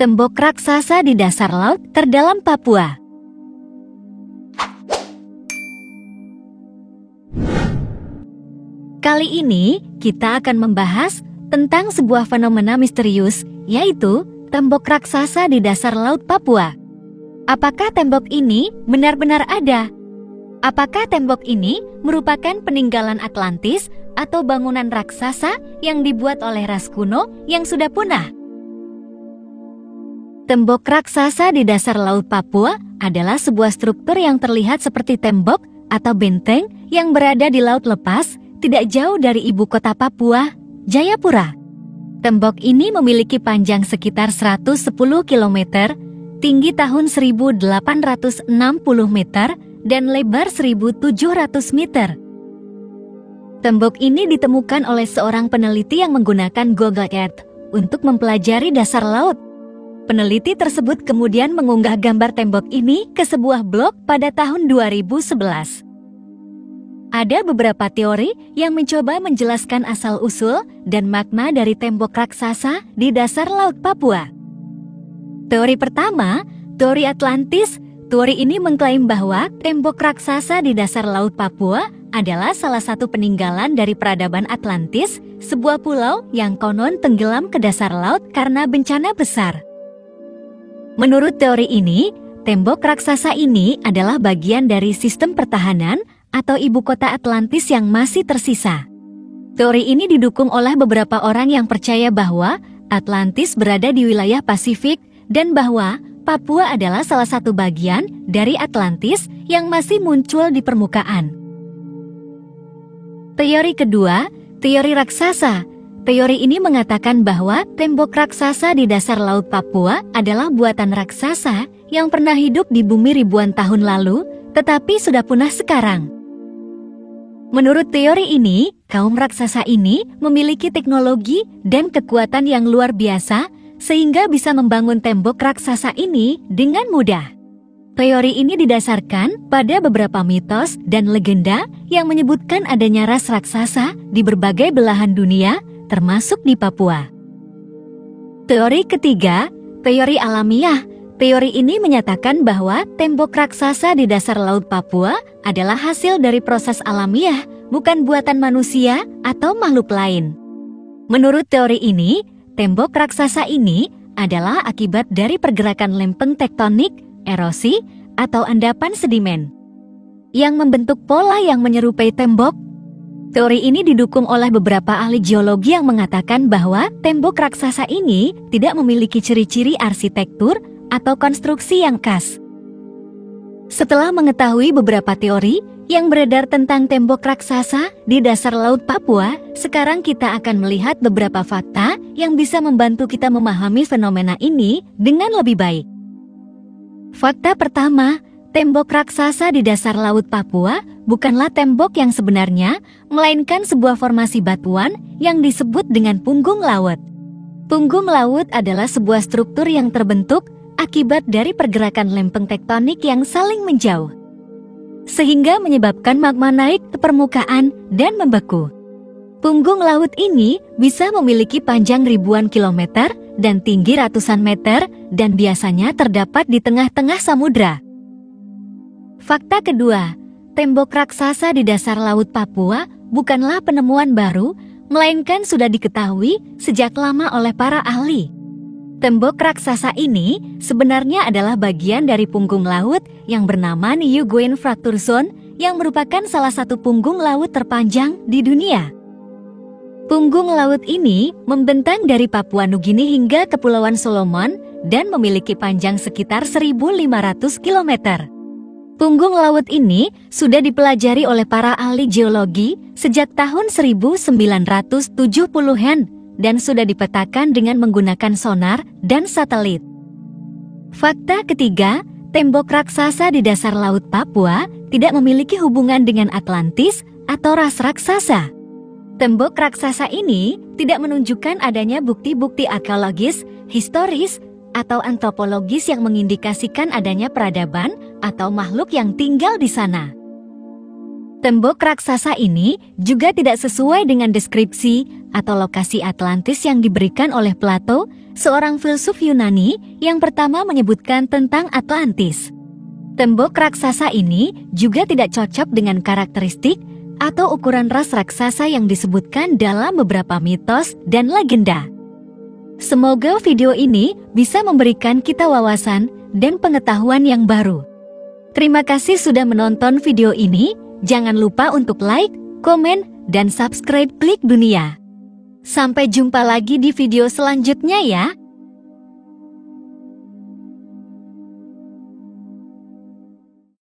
Tembok raksasa di dasar laut terdalam Papua. Kali ini kita akan membahas tentang sebuah fenomena misterius, yaitu tembok raksasa di dasar laut Papua. Apakah tembok ini benar-benar ada? Apakah tembok ini merupakan peninggalan Atlantis atau bangunan raksasa yang dibuat oleh ras kuno yang sudah punah? Tembok raksasa di dasar laut Papua adalah sebuah struktur yang terlihat seperti tembok atau benteng yang berada di laut lepas, tidak jauh dari ibu kota Papua, Jayapura. Tembok ini memiliki panjang sekitar 110 km, tinggi tahun 1860 meter, dan lebar 1700 meter. Tembok ini ditemukan oleh seorang peneliti yang menggunakan Google Earth untuk mempelajari dasar laut. Peneliti tersebut kemudian mengunggah gambar tembok ini ke sebuah blog pada tahun 2011. Ada beberapa teori yang mencoba menjelaskan asal-usul dan makna dari tembok raksasa di dasar laut Papua. Teori pertama, teori Atlantis. Teori ini mengklaim bahwa tembok raksasa di dasar laut Papua adalah salah satu peninggalan dari peradaban Atlantis, sebuah pulau yang konon tenggelam ke dasar laut karena bencana besar. Menurut teori ini, tembok raksasa ini adalah bagian dari sistem pertahanan atau ibu kota Atlantis yang masih tersisa. Teori ini didukung oleh beberapa orang yang percaya bahwa Atlantis berada di wilayah Pasifik dan bahwa Papua adalah salah satu bagian dari Atlantis yang masih muncul di permukaan. Teori kedua, teori raksasa. Teori ini mengatakan bahwa tembok raksasa di dasar laut Papua adalah buatan raksasa yang pernah hidup di bumi ribuan tahun lalu, tetapi sudah punah sekarang. Menurut teori ini, kaum raksasa ini memiliki teknologi dan kekuatan yang luar biasa, sehingga bisa membangun tembok raksasa ini dengan mudah. Teori ini didasarkan pada beberapa mitos dan legenda yang menyebutkan adanya ras raksasa di berbagai belahan dunia, termasuk di Papua. Teori ketiga, teori alamiah. Teori ini menyatakan bahwa tembok raksasa di dasar laut Papua adalah hasil dari proses alamiah, bukan buatan manusia atau makhluk lain. Menurut teori ini, tembok raksasa ini adalah akibat dari pergerakan lempeng tektonik, erosi, atau endapan sedimen yang membentuk pola yang menyerupai tembok. Teori ini didukung oleh beberapa ahli geologi yang mengatakan bahwa tembok raksasa ini tidak memiliki ciri-ciri arsitektur atau konstruksi yang khas. Setelah mengetahui beberapa teori yang beredar tentang tembok raksasa di dasar laut Papua, sekarang kita akan melihat beberapa fakta yang bisa membantu kita memahami fenomena ini dengan lebih baik. Fakta pertama, tembok raksasa di dasar laut Papua bukanlah tembok yang sebenarnya, melainkan sebuah formasi batuan yang disebut dengan punggung laut. Punggung laut adalah sebuah struktur yang terbentuk akibat dari pergerakan lempeng tektonik yang saling menjauh, sehingga menyebabkan magma naik ke permukaan dan membeku. Punggung laut ini bisa memiliki panjang ribuan kilometer dan tinggi ratusan meter dan biasanya terdapat di tengah-tengah samudra. Fakta kedua, tembok raksasa di dasar laut Papua bukanlah penemuan baru, melainkan sudah diketahui sejak lama oleh para ahli. Tembok raksasa ini sebenarnya adalah bagian dari punggung laut yang bernama Niuguin Fracture Zone yang merupakan salah satu punggung laut terpanjang di dunia. Punggung laut ini membentang dari Papua Nugini hingga Kepulauan Solomon dan memiliki panjang sekitar 1.500 km. Punggung laut ini sudah dipelajari oleh para ahli geologi sejak tahun 1970-an dan sudah dipetakan dengan menggunakan sonar dan satelit. Fakta ketiga, tembok raksasa di dasar laut Papua tidak memiliki hubungan dengan Atlantis atau ras raksasa. Tembok raksasa ini tidak menunjukkan adanya bukti-bukti arkeologis, historis, atau antropologis yang mengindikasikan adanya peradaban atau makhluk yang tinggal di sana. Tembok raksasa ini juga tidak sesuai dengan deskripsi atau lokasi Atlantis yang diberikan oleh Plato seorang filsuf Yunani yang pertama menyebutkan tentang Atlantis. Tembok raksasa ini juga tidak cocok dengan karakteristik atau ukuran ras raksasa yang disebutkan dalam beberapa mitos dan legenda. Semoga video ini bisa memberikan kita wawasan dan pengetahuan yang baru. Terima kasih sudah menonton video ini. Jangan lupa untuk like, komen, dan subscribe Klik Dunia. Sampai jumpa lagi di video selanjutnya ya.